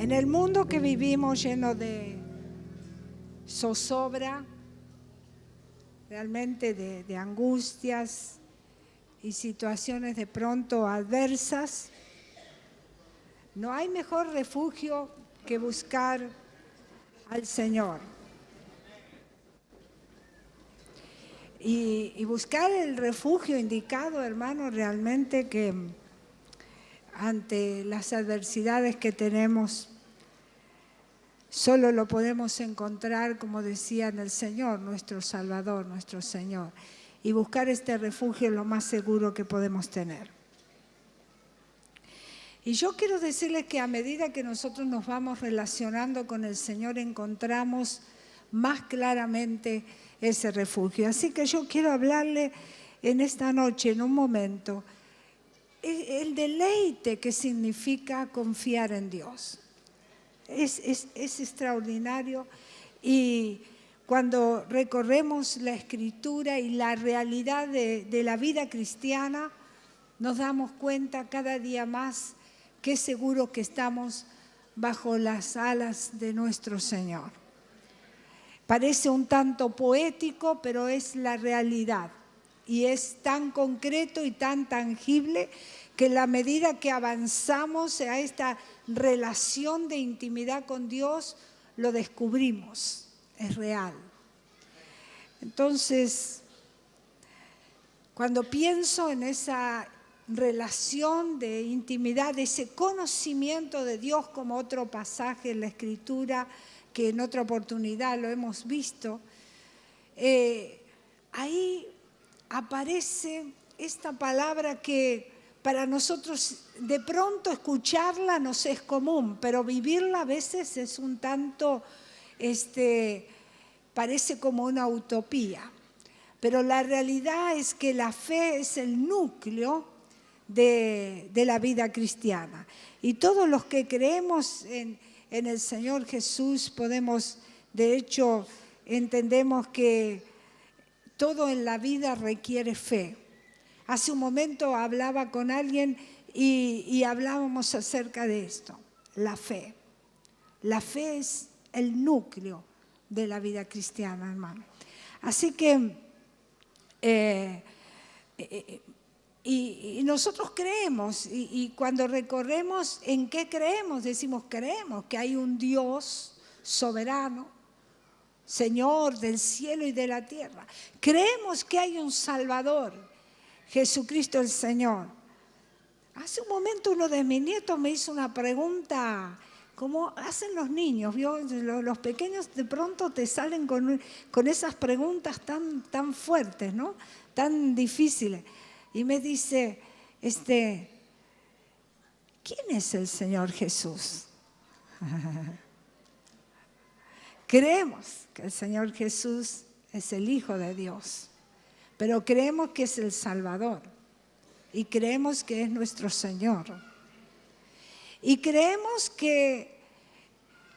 En el mundo que vivimos lleno de zozobra, realmente de angustias y situaciones de pronto adversas, no hay mejor refugio que buscar al Señor. Y buscar el refugio indicado, hermano, realmente que ante las adversidades que tenemos, solo lo podemos encontrar, como decía, en el Señor, nuestro Salvador, nuestro Señor. Y buscar este refugio es lo más seguro que podemos tener. Y yo quiero decirles que a medida que nosotros nos vamos relacionando con el Señor, encontramos más claramente ese refugio. Así que yo quiero hablarle en esta noche, en un momento, el deleite que significa confiar en Dios. Es extraordinario, y cuando recorremos la Escritura y la realidad de la vida cristiana, nos damos cuenta cada día más que seguro que estamos bajo las alas de nuestro Señor. Parece un tanto poético, pero es la realidad. Y es tan concreto y tan tangible que en la medida que avanzamos a esta relación de intimidad con Dios, lo descubrimos, es real. Entonces, cuando pienso en esa relación de intimidad, de ese conocimiento de Dios, como otro pasaje en la Escritura, que en otra oportunidad lo hemos visto, ahí aparece esta palabra que para nosotros de pronto escucharla nos es común, pero vivirla a veces es un tanto, parece como una utopía. Pero la realidad es que la fe es el núcleo de la vida cristiana. Y todos los que creemos en el Señor Jesús podemos, de hecho, entendemos que todo en la vida requiere fe. Hace un momento hablaba con alguien y hablábamos acerca de esto, la fe. La fe es el núcleo de la vida cristiana, hermano. Así que, y nosotros creemos, y cuando recorremos en qué creemos, decimos creemos que hay un Dios soberano, Señor del cielo y de la tierra. Creemos que hay un Salvador, Jesucristo el Señor. Hace un momento uno de mis nietos me hizo una pregunta, como hacen los niños, ¿vio? Los pequeños de pronto te salen con esas preguntas tan fuertes, ¿no? Tan difíciles. Y me dice, ¿quién es el Señor Jesús? Creemos que el Señor Jesús es el Hijo de Dios, pero creemos que es el Salvador y creemos que es nuestro Señor. Y creemos que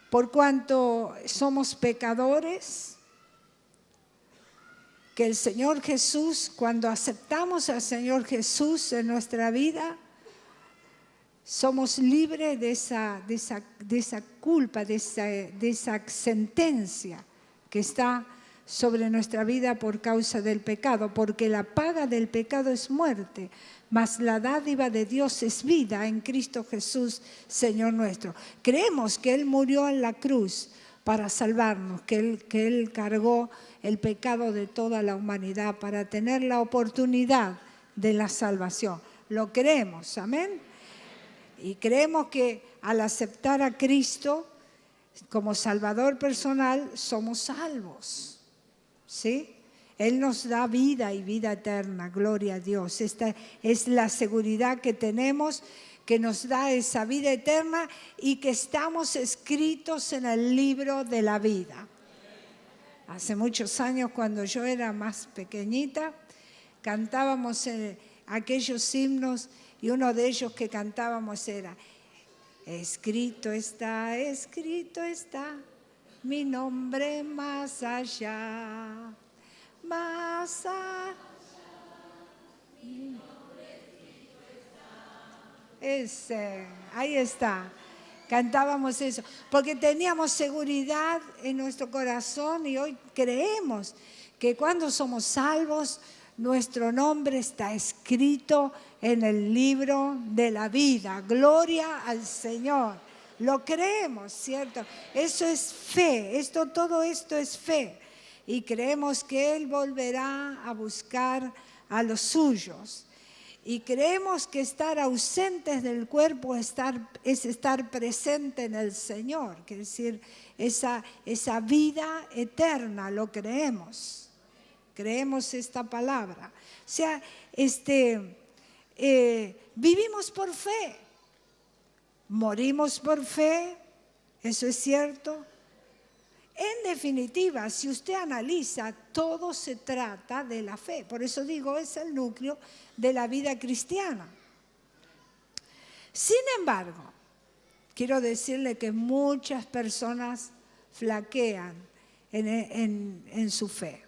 por cuanto somos pecadores, que el Señor Jesús, cuando aceptamos al Señor Jesús en nuestra vida, somos libres de esa culpa, de esa sentencia que está sobre nuestra vida por causa del pecado, porque la paga del pecado es muerte, mas la dádiva de Dios es vida en Cristo Jesús, Señor nuestro. Creemos que Él murió en la cruz para salvarnos, que Él cargó el pecado de toda la humanidad para tener la oportunidad de la salvación. Lo creemos, amén. Y creemos que al aceptar a Cristo como Salvador personal, somos salvos, ¿sí? Él nos da vida y vida eterna, gloria a Dios. Esta es la seguridad que tenemos, que nos da esa vida eterna y que estamos escritos en el libro de la vida. Hace muchos años, cuando yo era más pequeñita, cantábamos aquellos himnos, y uno de ellos que cantábamos era: escrito está, mi nombre más allá, más allá. Ahí está. Cantábamos eso, porque teníamos seguridad en nuestro corazón y hoy creemos que cuando somos salvos, nuestro nombre está escrito en el libro de la vida. Gloria al Señor. Lo creemos, ¿cierto? Eso es fe, todo esto es fe. Y creemos que Él volverá a buscar a los suyos. Y creemos que estar ausentes del cuerpo es estar presente en el Señor, es decir, esa vida eterna, lo creemos. Creemos esta palabra. O sea, vivimos por fe, morimos por fe, eso es cierto. En definitiva, si usted analiza, todo se trata de la fe. Por eso digo, es el núcleo de la vida cristiana. Sin embargo, quiero decirle que muchas personas flaquean en su fe.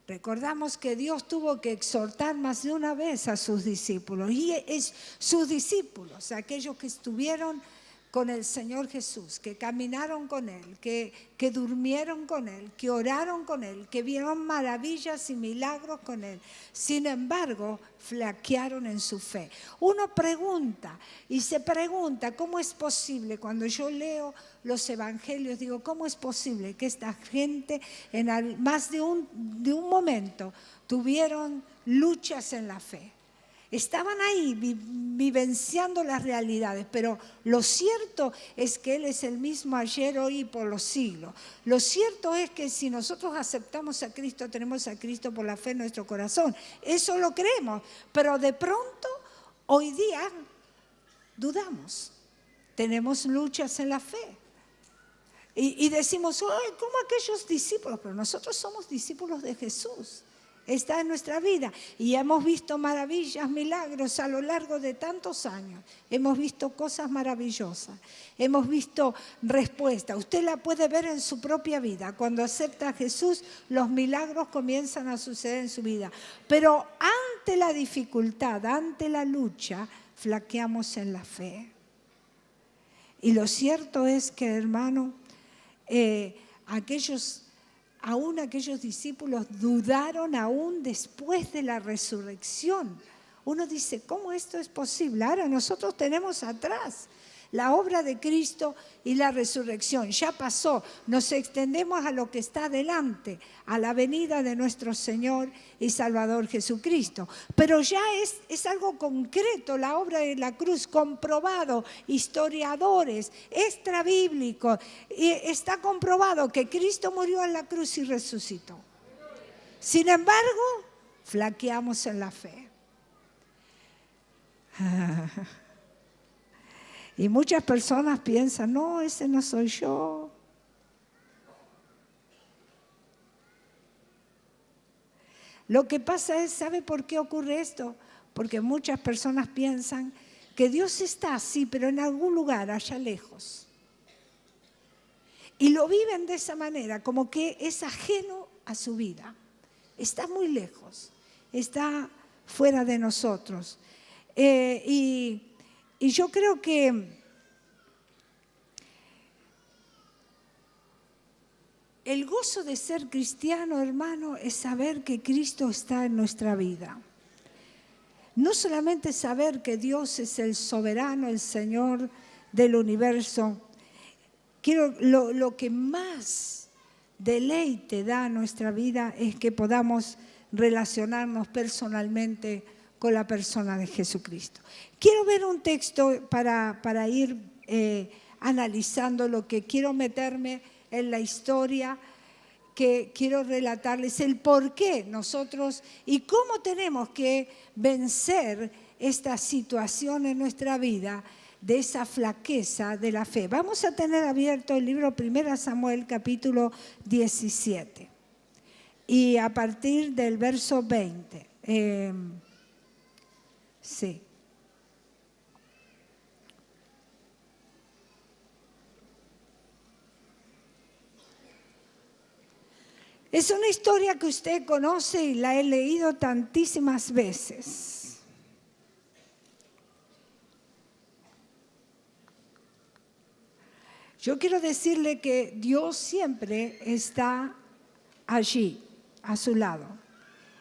Recordamos que Dios tuvo que exhortar más de una vez a sus discípulos. Y sus discípulos, aquellos que estuvieron con el Señor Jesús, que caminaron con Él, que durmieron con Él, que oraron con Él, que vieron maravillas y milagros con Él. Sin embargo, flaquearon en su fe. Uno pregunta y se pregunta, ¿cómo es posible? Cuando yo leo los evangelios, digo, ¿cómo es posible que esta gente en más de un momento tuvieron luchas en la fe? Estaban ahí vivenciando las realidades, pero lo cierto es que Él es el mismo ayer, hoy y por los siglos. Lo cierto es que si nosotros aceptamos a Cristo, tenemos a Cristo por la fe en nuestro corazón. Eso lo creemos, pero de pronto, hoy día, dudamos. Tenemos luchas en la fe. Y decimos, ay, ¿cómo aquellos discípulos? Pero nosotros somos discípulos de Jesús. Está en nuestra vida y hemos visto maravillas, milagros a lo largo de tantos años. Hemos visto cosas maravillosas, hemos visto respuestas. Usted la puede ver en su propia vida. Cuando acepta a Jesús, los milagros comienzan a suceder en su vida. Pero ante la dificultad, ante la lucha, flaqueamos en la fe. Y lo cierto es que, hermano, aún aquellos discípulos dudaron aún después de la resurrección. Uno dice, ¿cómo esto es posible? Ahora nosotros tenemos atrás la obra de Cristo y la resurrección. Ya pasó, nos extendemos a lo que está adelante, a la venida de nuestro Señor y Salvador Jesucristo. Pero ya es algo concreto, la obra de la cruz, comprobado, historiadores, extrabíblicos, y está comprobado que Cristo murió en la cruz y resucitó. Sin embargo, flaqueamos en la fe. Y muchas personas piensan, no, ese no soy yo. Lo que pasa es, ¿sabe por qué ocurre esto? Porque muchas personas piensan que Dios está así, pero en algún lugar allá lejos. Y lo viven de esa manera, como que es ajeno a su vida. Está muy lejos, está fuera de nosotros. Y yo creo que el gozo de ser cristiano, hermano, es saber que Cristo está en nuestra vida. No solamente saber que Dios es el soberano, el Señor del universo. Lo que más deleite da a nuestra vida es que podamos relacionarnos personalmente con la persona de Jesucristo. Quiero ver un texto para ir analizando lo que quiero meterme en la historia, que quiero relatarles el por qué nosotros y cómo tenemos que vencer esta situación en nuestra vida de esa flaqueza de la fe. Vamos a tener abierto el libro 1 Samuel capítulo 17 y a partir del verso 20. Sí. Es una historia que usted conoce y la he leído tantísimas veces. Yo quiero decirle que Dios siempre está allí, a su lado.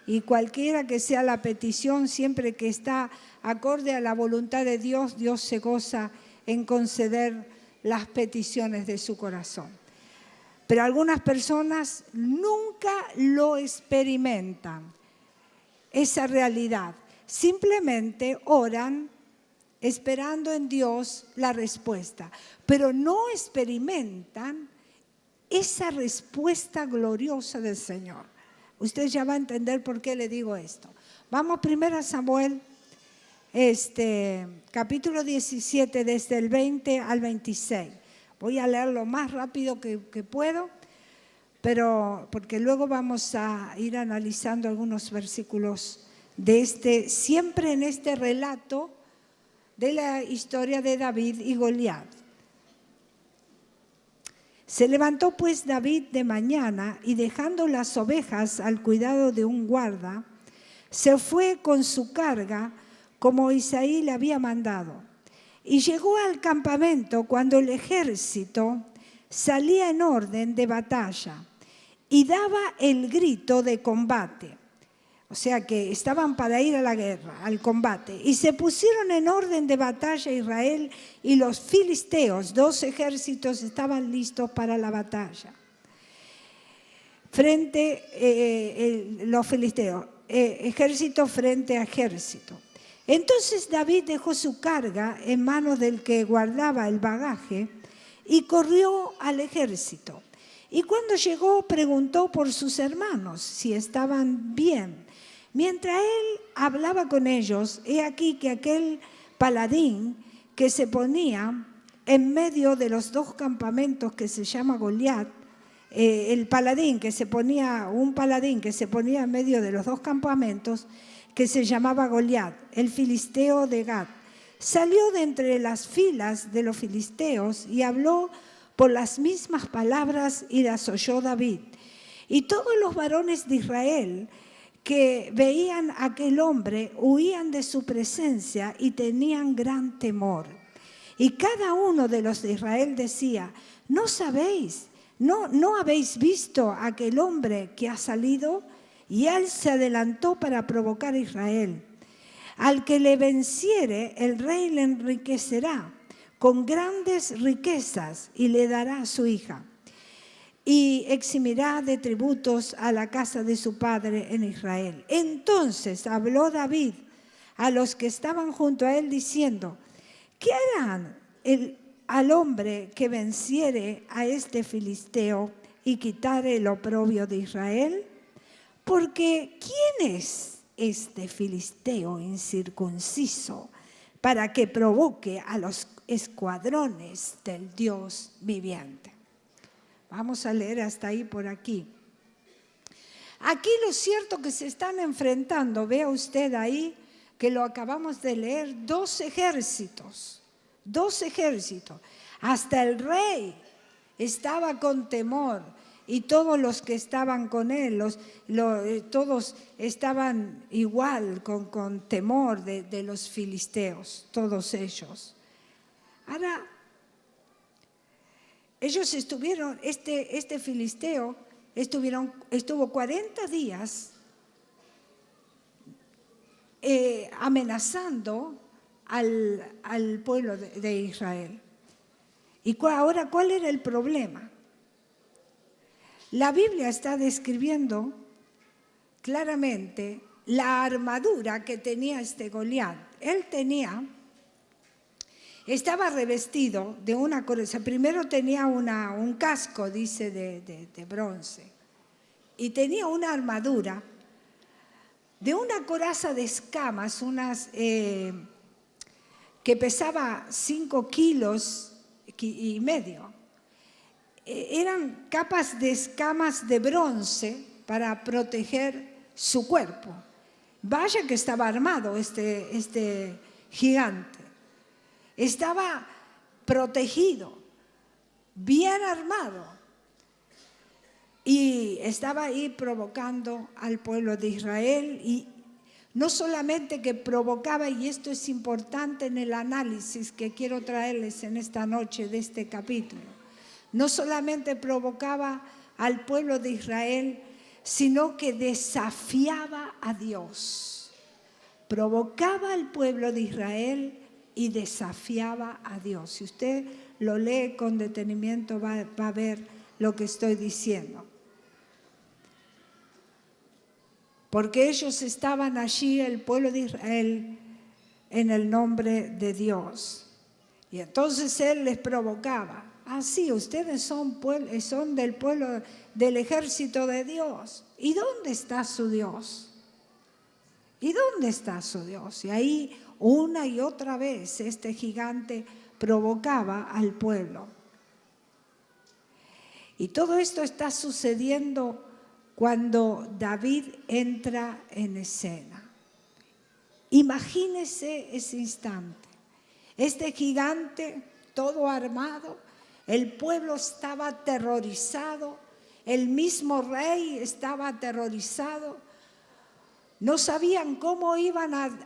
Y cualquiera que sea la petición, siempre que está acorde a la voluntad de Dios, Dios se goza en conceder las peticiones de su corazón. Pero algunas personas nunca lo experimentan, esa realidad. Simplemente oran esperando en Dios la respuesta, pero no experimentan esa respuesta gloriosa del Señor. Usted ya va a entender por qué le digo esto. Vamos primero a Samuel, capítulo 17, desde el 20 al 26. Voy a leer lo más rápido que puedo, pero porque luego vamos a ir analizando algunos versículos de siempre en este relato de la historia de David y Goliat. Se levantó pues David de mañana y dejando las ovejas al cuidado de un guarda, se fue con su carga como Isaí le había mandado. Y llegó al campamento cuando el ejército salía en orden de batalla y daba el grito de combate. O sea que estaban para ir a la guerra, al combate. Y se pusieron en orden de batalla Israel y los filisteos, 2 ejércitos estaban listos para la batalla. Los filisteos, ejército frente a ejército. Entonces David dejó su carga en manos del que guardaba el bagaje y corrió al ejército. Y cuando llegó preguntó por sus hermanos si estaban bien. Mientras él hablaba con ellos, he aquí que aquel paladín que se ponía en medio de los 2 campamentos que se llama Goliat, un paladín que se ponía en medio de los 2 campamentos que se llamaba Goliat, el filisteo de Gat, salió de entre las filas de los filisteos y habló por las mismas palabras y las oyó David. Y todos los varones de Israel que veían a aquel hombre huían de su presencia y tenían gran temor. Y cada uno de los de Israel decía: ¿no sabéis? ¿No habéis visto a aquel hombre que ha salido? Y él se adelantó para provocar a Israel. Al que le venciere, el rey le enriquecerá con grandes riquezas y le dará a su hija. Y eximirá de tributos a la casa de su padre en Israel. Entonces habló David a los que estaban junto a él diciendo: ¿qué harán al hombre que venciere a este filisteo y quitare el oprobio de Israel? Porque ¿quién es este filisteo incircunciso para que provoque a los escuadrones del Dios viviente? Vamos a leer hasta ahí por aquí. Aquí lo cierto que se están enfrentando, vea usted ahí que lo acabamos de leer, 2 ejércitos. Hasta el rey estaba con temor y todos los que estaban con él, todos estaban igual con temor de los filisteos, todos ellos. Ahora, ellos estuvieron, este filisteo estuvo 40 días amenazando al pueblo de Israel. Y ahora, ¿cuál era el problema? La Biblia está describiendo claramente la armadura que tenía este Goliat. Estaba revestido de una coraza. Primero tenía un casco, dice, de bronce. Y tenía una armadura de una coraza de escamas, que pesaba 5 kilos y medio. Eran capas de escamas de bronce para proteger su cuerpo. Vaya que estaba armado este gigante. Estaba protegido, bien armado. Y estaba ahí provocando al pueblo de Israel. Y no solamente que provocaba, y esto es importante en el análisis que quiero traerles en esta noche de este capítulo, no solamente provocaba al pueblo de Israel, sino que desafiaba a Dios. Provocaba al pueblo de Israel y desafiaba a Dios. Si usted lo lee con detenimiento, va a ver lo que estoy diciendo. Porque ellos estaban allí, el pueblo de Israel, en el nombre de Dios. Y entonces Él les provocaba. Ah, sí, ustedes son del pueblo, del ejército de Dios. ¿Y dónde está su Dios? ¿Y dónde está su Dios? Y ahí una y otra vez este gigante provocaba al pueblo. Y todo esto está sucediendo cuando David entra en escena. Imagínese ese instante. Este gigante, todo armado, el pueblo estaba aterrorizado, el mismo rey estaba aterrorizado. No sabían cómo iban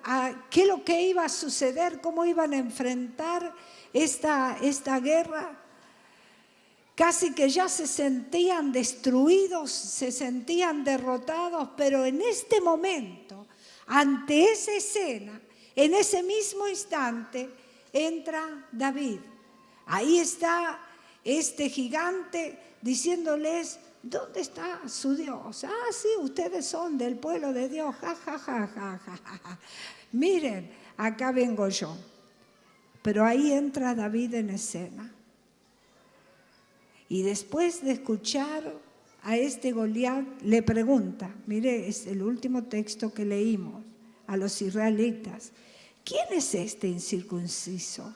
qué es lo que iba a suceder, cómo iban a enfrentar esta guerra. Casi que ya se sentían destruidos, se sentían derrotados, pero en este momento, ante esa escena, en ese mismo instante, entra David. Ahí está este gigante diciéndoles: ¿dónde está su Dios? Ah, sí, ustedes son del pueblo de Dios. Ja, ja, ja, ja, ja, ja. Miren, acá vengo yo. Pero ahí entra David en escena. Y después de escuchar a este Goliat, le pregunta, mire, es el último texto que leímos a los israelitas: ¿quién es este incircunciso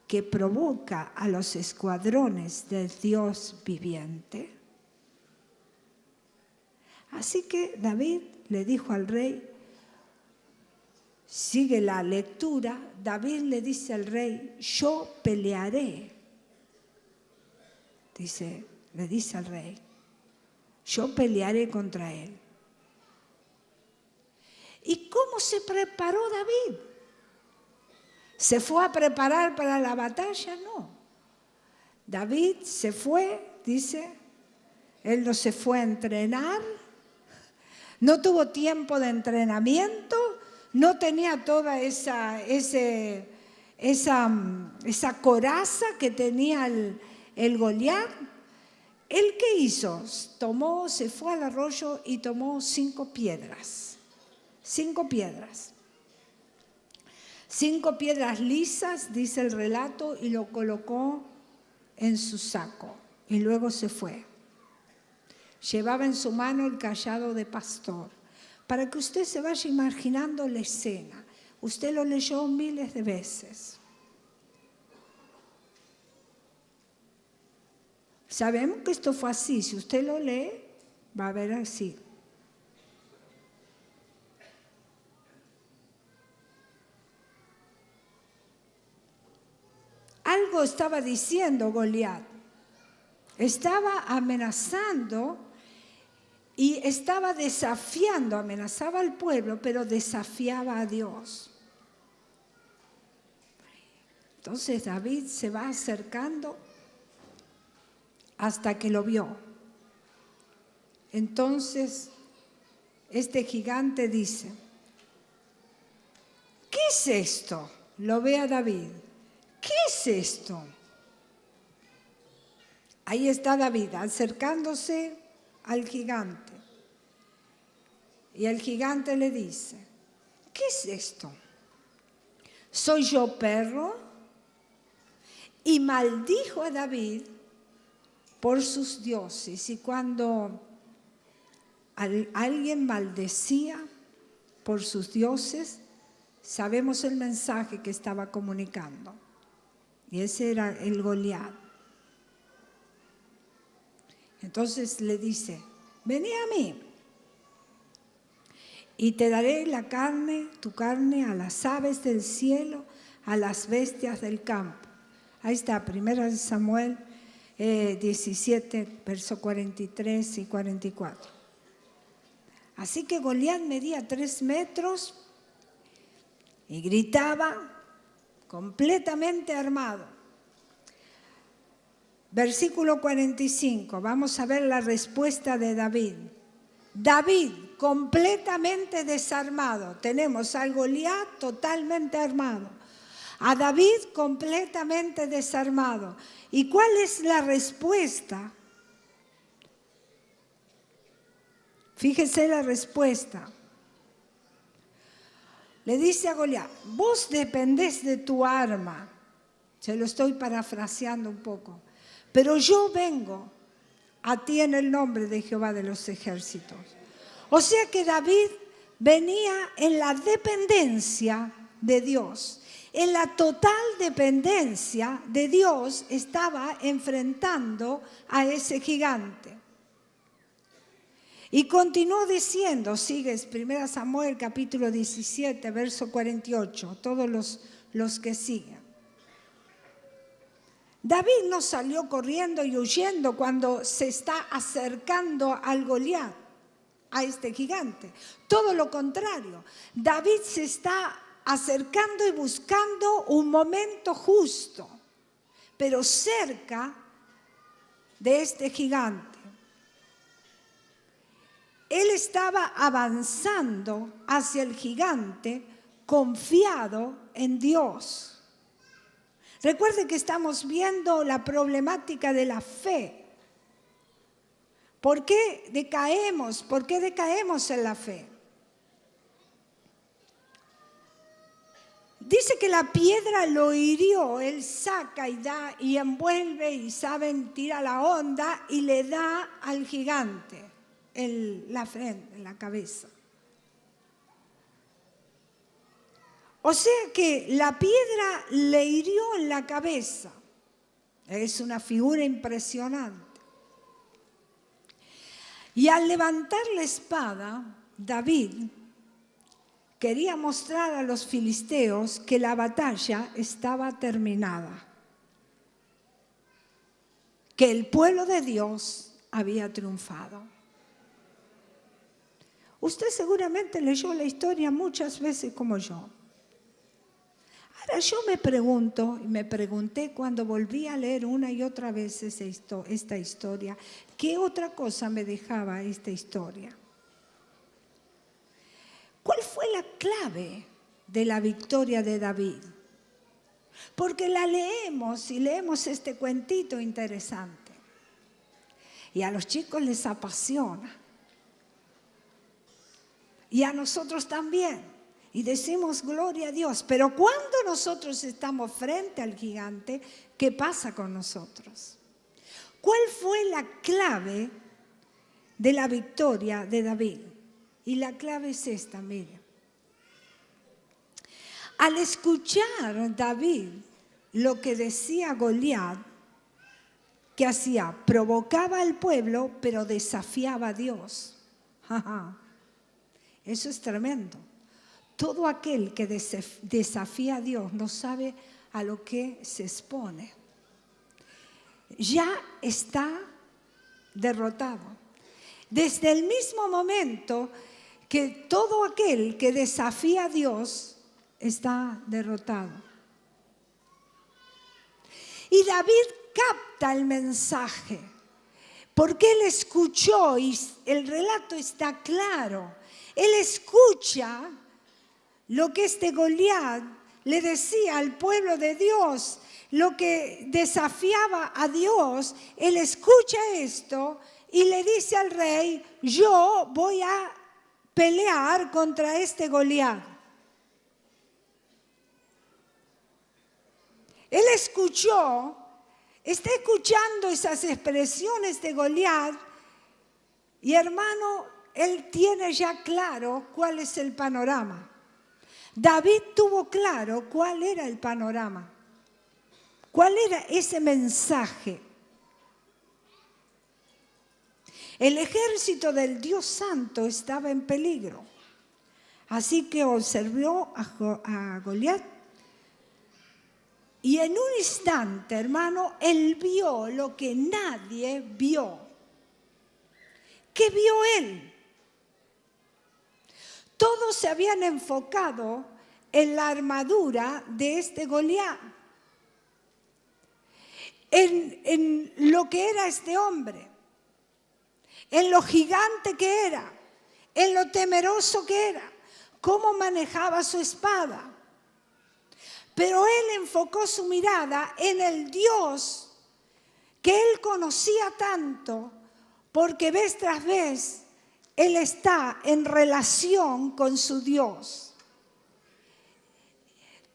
que provoca a los escuadrones del Dios viviente? Así que David le dijo al rey, sigue la lectura, David le dice al rey: yo pelearé. Le dice al rey: yo pelearé contra él. ¿Y cómo se preparó David? ¿Se fue a preparar para la batalla? No. David se fue, dice, él no se fue a entrenar, no tuvo tiempo de entrenamiento, no tenía toda esa coraza que tenía el Goliat. ¿Él qué hizo? Se fue al arroyo y tomó 5 piedras. 5 piedras. 5 piedras lisas, dice el relato, y lo colocó en su saco. Y luego se fue. Llevaba en su mano el cayado de pastor. Para que usted se vaya imaginando la escena. Usted lo leyó miles de veces. Sabemos que esto fue así. Si usted lo lee, va a ver así. Algo estaba diciendo Goliat. Estaba amenazando y estaba desafiando, amenazaba al pueblo, pero desafiaba a Dios. Entonces David se va acercando hasta que lo vio. Entonces este gigante dice: ¿qué es esto? Lo ve a David. ¿Qué es esto? Ahí está David acercándose al gigante. Y el gigante le dice: ¿qué es esto? ¿Soy yo perro? Y maldijo a David por sus dioses. Y cuando alguien maldecía por sus dioses, sabemos el mensaje que estaba comunicando. Y ese era el Goliat. Entonces le dice: vení a mí y te daré tu carne a las aves del cielo, a las bestias del campo. Ahí está, 1 Samuel 17, verso 43 y 44. Así que Goliat medía 3 metros y gritaba completamente armado. Versículo 45, vamos a ver la respuesta de David. David, completamente desarmado. Tenemos al Goliat totalmente armado. A David completamente desarmado. ¿Y cuál es la respuesta? Fíjese la respuesta. Le dice a Goliat, vos dependés de tu arma. Se lo estoy parafraseando un poco. Pero yo vengo a ti en el nombre de Jehová de los ejércitos. O sea que David venía en la dependencia de Dios. En la total dependencia de Dios estaba enfrentando a ese gigante. Y continuó diciendo, sigues 1 Samuel capítulo 17, verso 48, todos los que siguen. David no salió corriendo y huyendo cuando se está acercando al Goliat, a este gigante. Todo lo contrario, David se está acercando y buscando un momento justo, pero cerca de este gigante. Él estaba avanzando hacia el gigante confiado en Dios. Recuerden que estamos viendo la problemática de la fe. ¿Por qué decaemos? ¿Por qué decaemos en la fe? Dice que la piedra lo hirió, él saca y da y envuelve y saben, tira la onda y le da al gigante en la frente, en la cabeza. O sea que la piedra le hirió en la cabeza. Es una figura impresionante. Y al levantar la espada, David quería mostrar a los filisteos que la batalla estaba terminada. Que el pueblo de Dios había triunfado. Usted seguramente leyó la historia muchas veces como yo. Ahora yo me pregunto, y me pregunté cuando volví a leer una y otra vez esta historia, ¿qué otra cosa me dejaba esta historia? ¿Cuál fue la clave de la victoria de David? Porque la leemos y leemos este cuentito interesante. Y a los chicos les apasiona. Y a nosotros también. Y decimos gloria a Dios. Pero cuando nosotros estamos frente al gigante, ¿qué pasa con nosotros? ¿Cuál fue la clave de la victoria de David? Y la clave es esta, mire. Al escuchar David lo que decía Goliat, ¿qué hacía? Provocaba al pueblo, pero desafiaba a Dios. Eso es tremendo. Todo aquel que desafía a Dios no sabe a lo que se expone. Ya está derrotado. Desde el mismo momento que todo aquel que desafía a Dios está derrotado. Y David capta el mensaje, porque él escuchó y el relato está claro. Él escucha lo que este Goliat le decía al pueblo de Dios, lo que desafiaba a Dios. Él escucha esto y le dice al rey, yo voy a pelear contra este Goliat. Él escuchó, está escuchando esas expresiones de Goliat y hermano, él tiene ya claro cuál es el panorama. David tuvo claro cuál era el panorama, cuál era ese mensaje. El ejército del Dios Santo estaba en peligro. Así que observó a Goliat y en un instante, hermano, él vio lo que nadie vio. ¿Qué vio él? Todos se habían enfocado en la armadura de este Goliat, en lo que era este hombre, en lo gigante que era, en lo temeroso que era, cómo manejaba su espada. Pero él enfocó su mirada en el Dios que él conocía tanto, porque vez tras vez él está en relación con su Dios.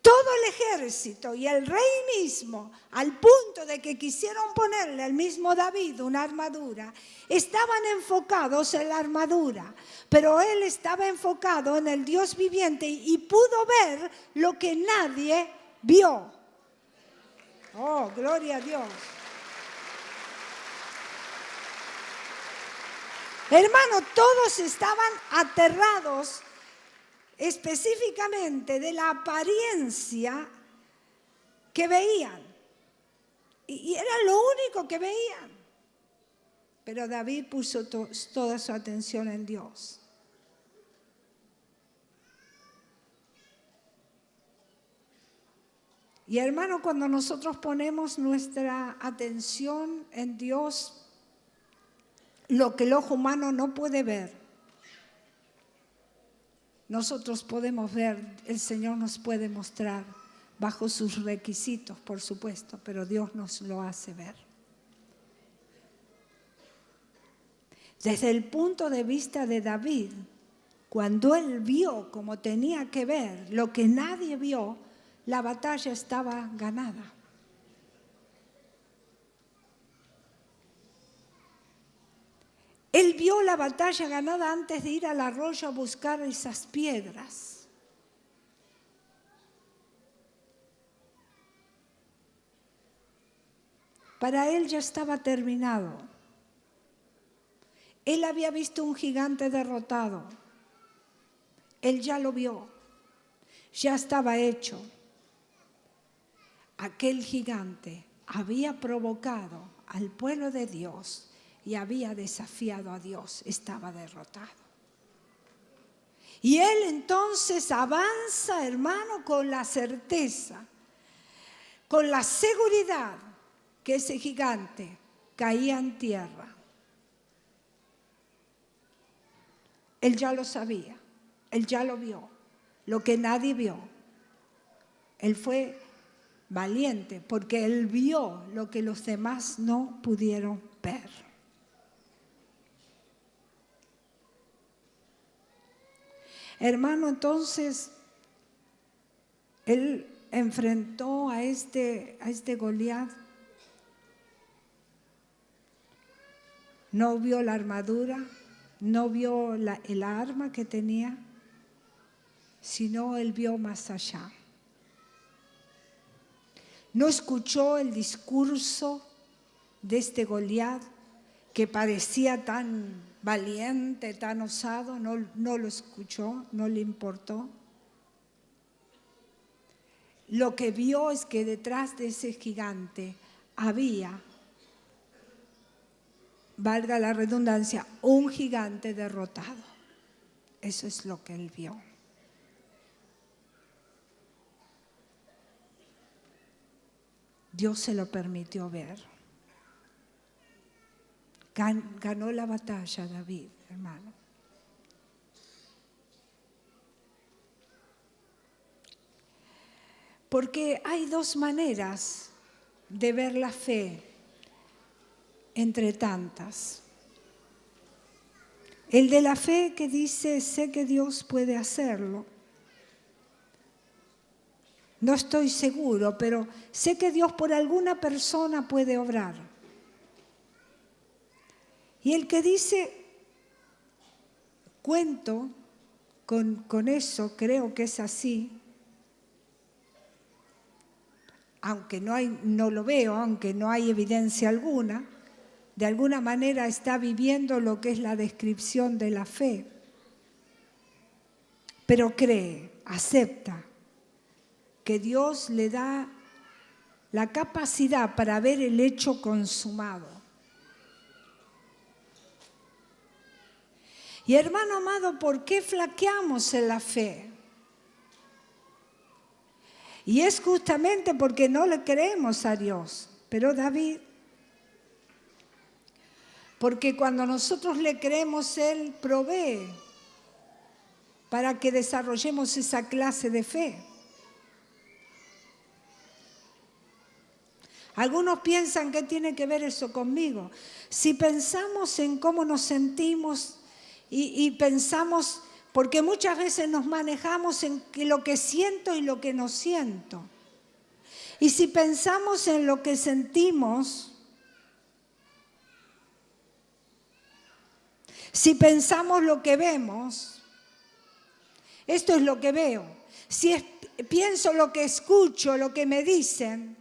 Todo el ejército y el rey mismo, al punto de que quisieron ponerle al mismo David una armadura, estaban enfocados en la armadura, pero él estaba enfocado en el Dios viviente y pudo ver lo que nadie vio. Oh, gloria a Dios. Hermano, todos estaban aterrados específicamente de la apariencia que veían. Y era lo único que veían. Pero David puso toda su atención en Dios. Y hermano, cuando nosotros ponemos nuestra atención en Dios, lo que el ojo humano no puede ver, nosotros podemos ver, el Señor nos puede mostrar bajo sus requisitos, por supuesto, pero Dios nos lo hace ver. Desde el punto de vista de David, cuando él vio como tenía que ver lo que nadie vio, la batalla estaba ganada. Él vio la batalla ganada antes de ir al arroyo a buscar esas piedras. Para él ya estaba terminado. Él había visto un gigante derrotado. Él ya lo vio. Ya estaba hecho. Aquel gigante había provocado al pueblo de Dios y había desafiado a Dios, estaba derrotado. Y él entonces avanza, hermano, con la certeza, con la seguridad que ese gigante caía en tierra. Él ya lo sabía, él ya lo vio, lo que nadie vio. Él fue valiente porque él vio lo que los demás no pudieron ver. Hermano, entonces, él enfrentó a este Goliat. No vio la armadura, no vio el arma que tenía, sino él vio más allá. No escuchó el discurso de este Goliat que parecía tan valiente, tan osado, no lo escuchó, no le importó. Lo que vio es que detrás de ese gigante había, valga la redundancia, un gigante derrotado. Eso es lo que él vio. Dios se lo permitió ver. Ganó la batalla David, hermano. Porque hay dos maneras de ver la fe entre tantas. El de la fe que dice, sé que Dios puede hacerlo. No estoy seguro, pero sé que Dios por alguna persona puede obrar. Y el que dice, cuento con eso, creo que es así, aunque no lo veo, aunque no hay evidencia alguna, de alguna manera está viviendo lo que es la descripción de la fe. Pero cree, acepta que Dios le da la capacidad para ver el hecho consumado. Y hermano amado, ¿por qué flaqueamos en la fe? Y es justamente porque no le creemos a Dios. Pero David Porque cuando nosotros le creemos, Él provee para que desarrollemos esa clase de fe. Algunos piensan que tiene que ver eso conmigo. Si pensamos en cómo nos sentimos y pensamos, porque muchas veces nos manejamos en lo que siento y lo que no siento. Y si pensamos en lo que sentimos, si pensamos lo que vemos, esto es lo que veo. Si pienso lo que escucho, lo que me dicen,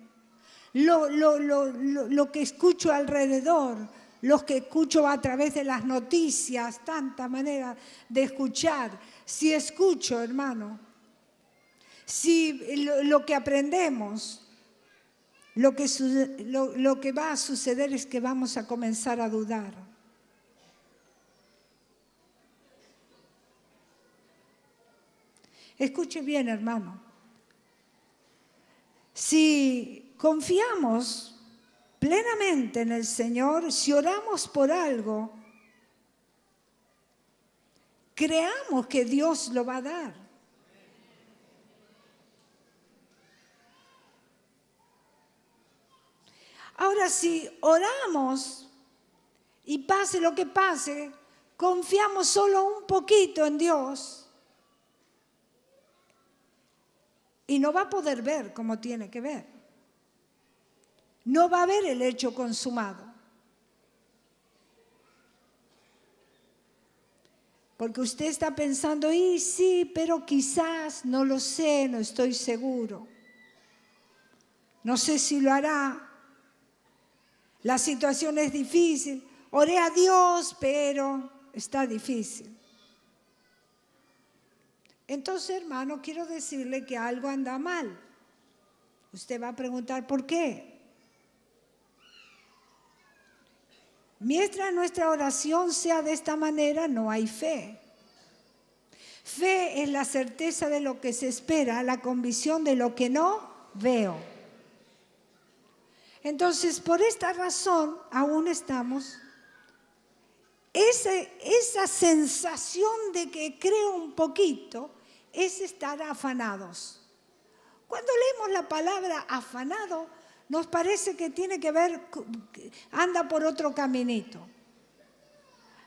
lo que escucho alrededor, lo que escucho a través de las noticias, tanta manera de escuchar. Si escucho, hermano, si lo que aprendemos, lo que va a suceder es que vamos a comenzar a dudar. Escuche bien, hermano. Si confiamos plenamente en el Señor, si oramos por algo, creamos que Dios lo va a dar. Ahora, si oramos y pase lo que pase, confiamos solo un poquito en Dios y no va a poder ver como tiene que ver. No va a ver el hecho consumado. Porque usted está pensando, y sí, pero quizás, no lo sé, no estoy seguro. No sé si lo hará. La situación es difícil. Oré a Dios, pero está difícil. Entonces, hermano, quiero decirle que algo anda mal. Usted va a preguntar, ¿por qué? Mientras nuestra oración sea de esta manera, no hay fe. Fe es la certeza de lo que se espera, la convicción de lo que no veo. Entonces, por esta razón, aún estamos. Esa sensación de que creo un poquito es estar afanados. Cuando leemos la palabra afanado, nos parece que tiene que ver, anda por otro caminito.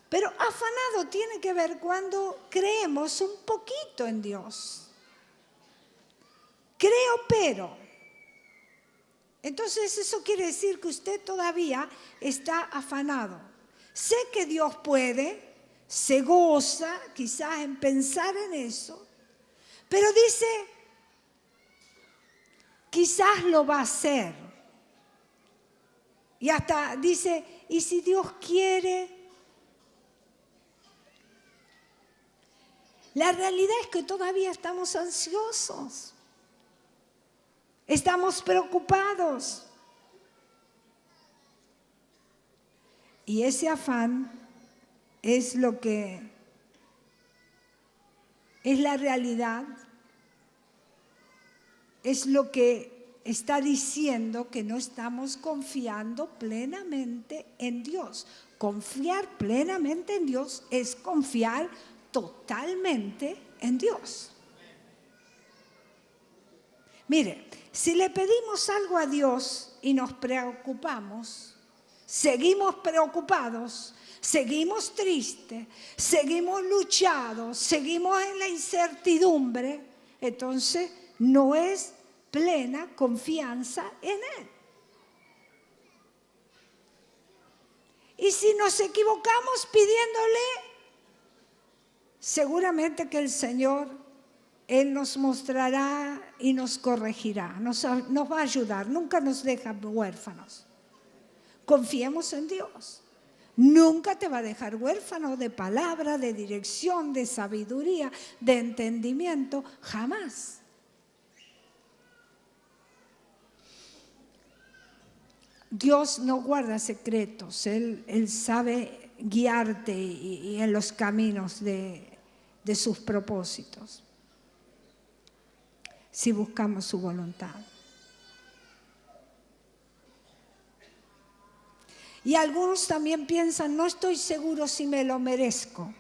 Pero afanado tiene que ver cuando creemos un poquito en Dios. Creo, pero. Entonces eso quiere decir que usted todavía está afanado. Sé que Dios puede, se goza quizás en pensar en eso, pero dice, quizás lo va a hacer. Y hasta dice, ¿y si Dios quiere? La realidad es que todavía estamos ansiosos. Estamos preocupados. Y ese afán es lo que es la realidad, es lo que está diciendo que no estamos confiando plenamente en Dios. Confiar plenamente en Dios es confiar totalmente en Dios. Mire, si le pedimos algo a Dios y nos preocupamos, seguimos preocupados, seguimos tristes, seguimos luchados, seguimos en la incertidumbre, entonces no es plena confianza en Él. Y si nos equivocamos pidiéndole, seguramente que el Señor, Él nos mostrará y nos corregirá, nos va a ayudar, nunca nos deja huérfanos. Confiemos en Dios. Nunca te va a dejar huérfano de palabra, de dirección, de sabiduría, de entendimiento, jamás. Dios no guarda secretos, Él sabe guiarte y en los caminos de sus propósitos, si buscamos su voluntad. Y algunos también piensan, no estoy seguro si me lo merezco.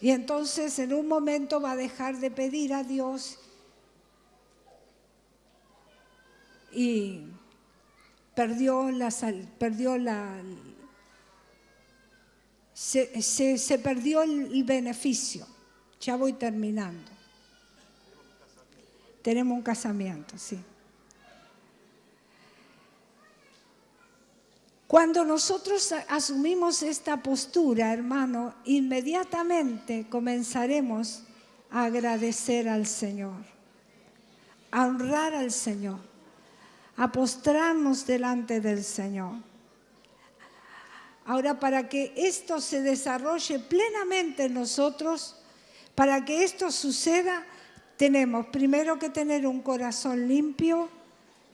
Y entonces en un momento va a dejar de pedir a Dios y se perdió el beneficio. Ya voy terminando. Tenemos un casamiento, sí. Cuando nosotros asumimos esta postura, hermano, inmediatamente comenzaremos a agradecer al Señor, a honrar al Señor, a postrarnos delante del Señor. Ahora, para que esto se desarrolle plenamente en nosotros, para que esto suceda, tenemos primero que tener un corazón limpio,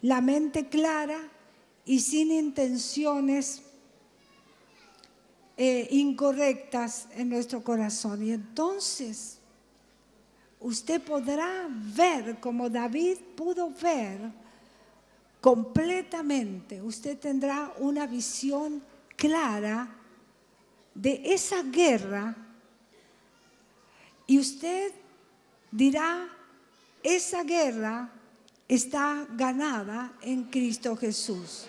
la mente clara y sin intenciones incorrectas en nuestro corazón. Y entonces usted podrá ver como David pudo ver completamente. Usted tendrá una visión clara de esa guerra y usted dirá, esa guerra está ganada en Cristo Jesús.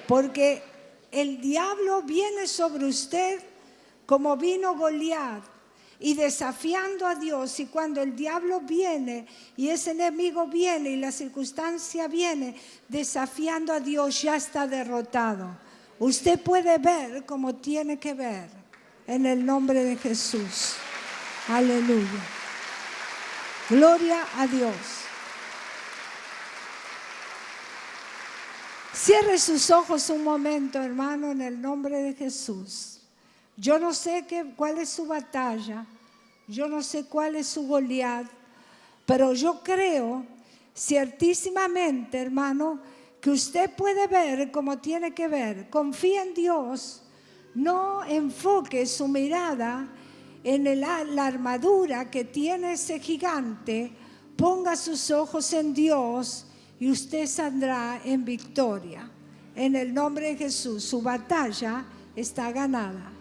Porque el diablo viene sobre usted como vino Goliat y desafiando a Dios. Y cuando el diablo viene y ese enemigo viene y la circunstancia viene desafiando a Dios, ya está derrotado. Usted puede ver como tiene que ver en el nombre de Jesús. Aleluya. Gloria a Dios. Cierre sus ojos un momento, hermano, en el nombre de Jesús. Yo no sé cuál es su batalla, yo no sé cuál es su Goliat, pero yo creo ciertísimamente, hermano, que usted puede ver como tiene que ver. Confía en Dios, no enfoque su mirada en la armadura que tiene ese gigante, ponga sus ojos en Dios y usted saldrá en victoria. En el nombre de Jesús, su batalla está ganada.